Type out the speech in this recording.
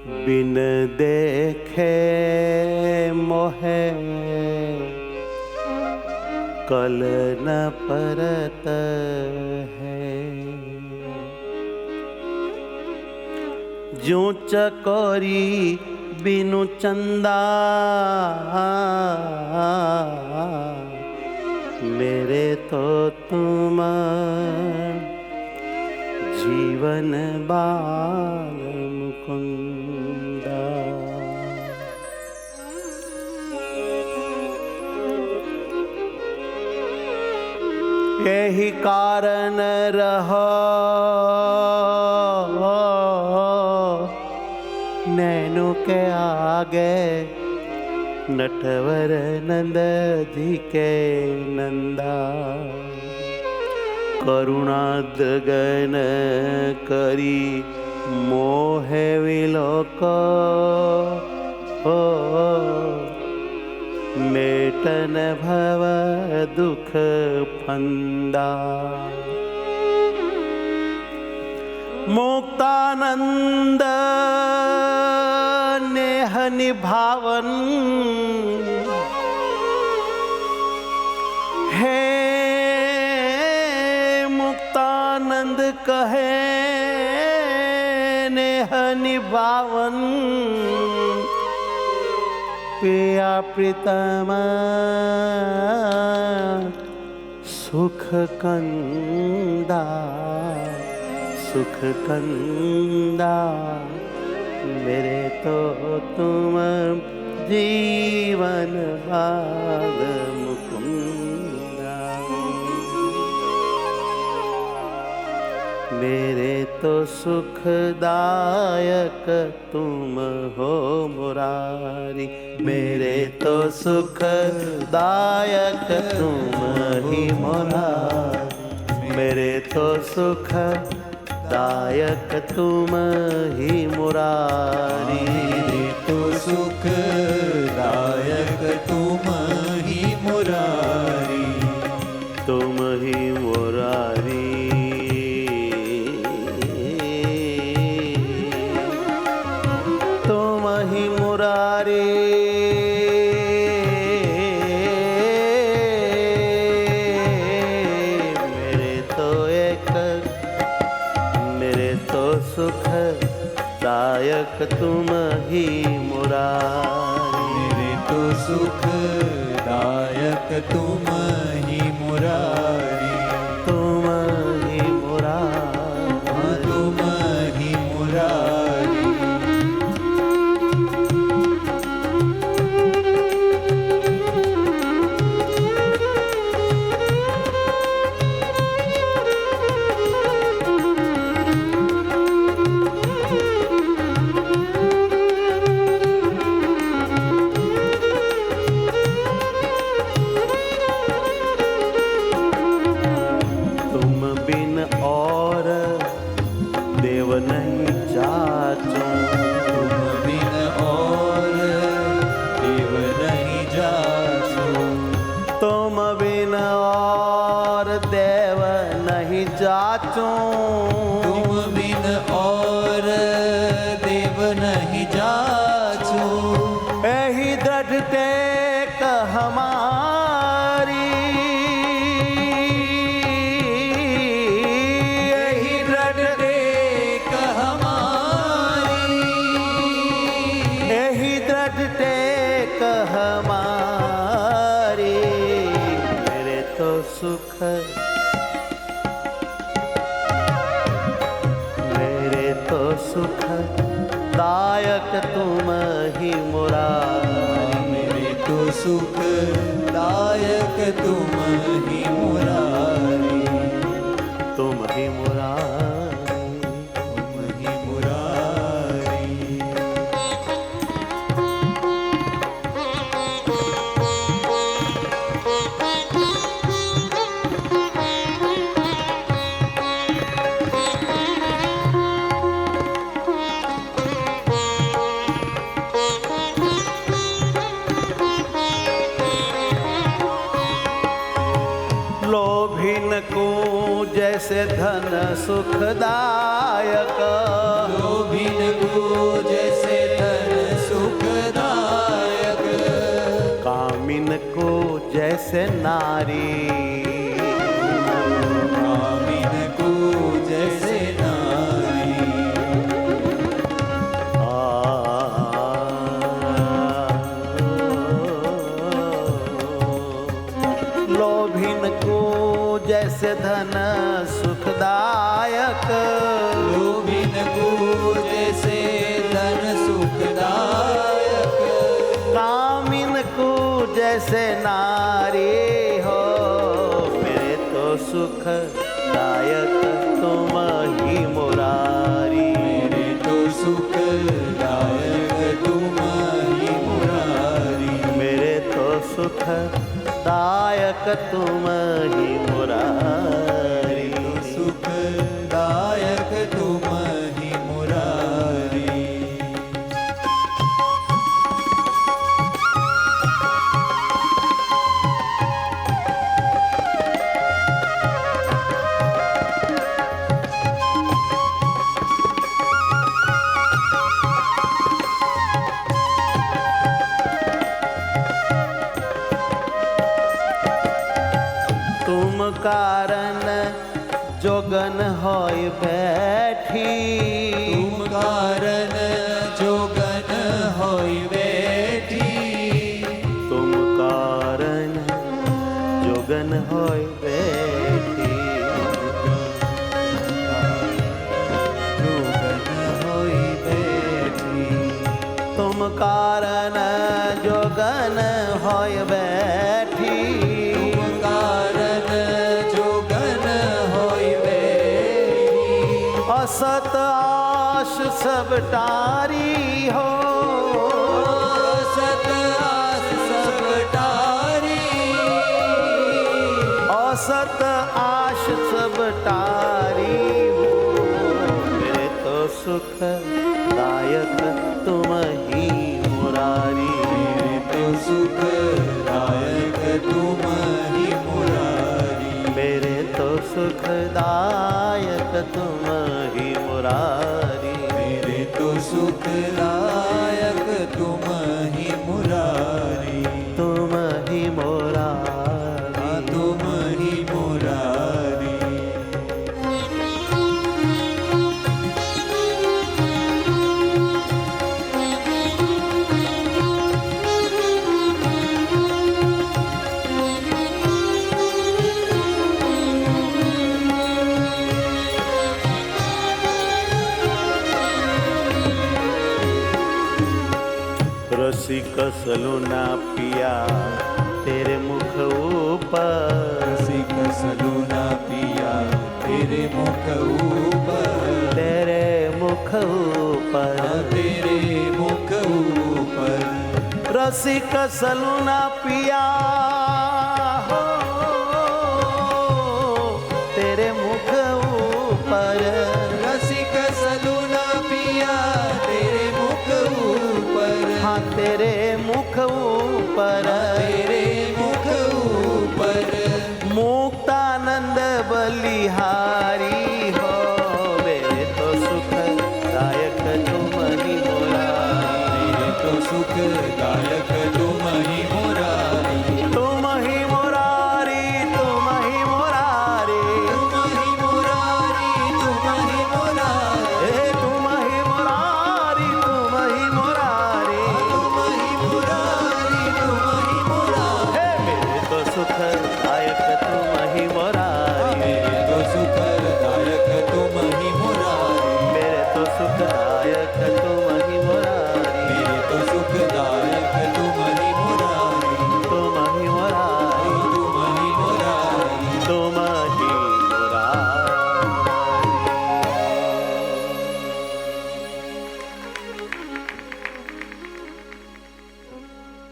बिन देखे मोहे कल न परत है। ज्यों चकोरी बिनु चंदा मेरे तो तुम जीवन बाल मुकुंदा। यही कारण रहो नैनो के आगे नटवर नंद जी के नंदा। करुणा दगन करी मोहे विलोक मेटन भव दुख फंदा। मुक्तानंद नेह निभावन हे मुक्तानंद कहे नेह निभावन। पिया प्रीतम सुख कंदा सुख कंदा मेरे तो तुम जीवन बाल मुकुंदा। मेरे तो सुखदायक तुम हो मुरारी। मेरे तो सुखदायक तुम ही मुरारी। मेरे तो सुख दायक तुम ही मुरारी। मेरे तो सुखदायक तुम ही मुरारी। तुम ही मुरारी। तुम ही मुरारी। सुख दायक तुम ही मुरारी। मेरे तो सुखदायक तुम ही मुरारी। तुम ही मुरारी। तुम ही मुरारी। देव नहीं जाचो। तुम बिन और देव नहीं जाचो। तुम बिन और देव नहीं जाचो। तुम बिन और देव नहीं जाचो। यही दृढ़ टेक हमारी। हमारी मेरे तो सुख मेरे तो सुख दायक तुम ही मुरारी। मेरे तो सुख दायक तुम ही मुरारी। तुम ही मुरारी। तुम ही मुरारी। लोभिन को जैसे धन सुखदायक। लोभिन को जैसे जैसे नारी, कामिन को जैसे नारी, लोभिन को जैसे धन सुखदायक, लोभिन को जैसे धन सुखदायक, कामिन को जैसे नारी हो, मेरे तो सुखदायक तुम ही मुरारी, मेरे तो सुखदायक तुम ही मुरारी, मेरे तो सुखदायक तुम ही मुरारी, सुखदायक तुम ही मुरारी। तुम कारण जोगन होय बैठी, तुम कारण जोगन होई बैठी, तुम कारण जोगन होय बैठी, जोगन होई बैठी, तुम कारण जोगन होय बैठी, तुम कारण जोगन होई बैठी, असत आश सब टारी हो, सत आस सब टारी, असत आश सब टारी हो, मेरे तो सुखदायक तुम ही मुरारी, मेरे तो सुखदायक तुम ही मुरारी, मेरे तो सुखदायक तुम ही मुरारी, मेरे तो सुखदायक तुम ही मुरारी, तुम ही हाँ मुरारी, तुम ही मुरारी। रसिक सलूना पिया तेरे मुख ऊपर, रसिक सलूना पिया तेरे मुख ऊपर, तेरे मुख ऊपर, तेरे मुख ऊपर, रसिक सलूना पिया हो, तेरे मुख ऊपर, रसिक सलूना पिया तेरे मुख ऊपर, हाँ तेरे मुख ऊपर, तेरे मुख ऊपर, मुक्तानंद बलिहारी हो, मेरे तो सुखदायक तुम ही मुरारी, मेरे तो सुखदायक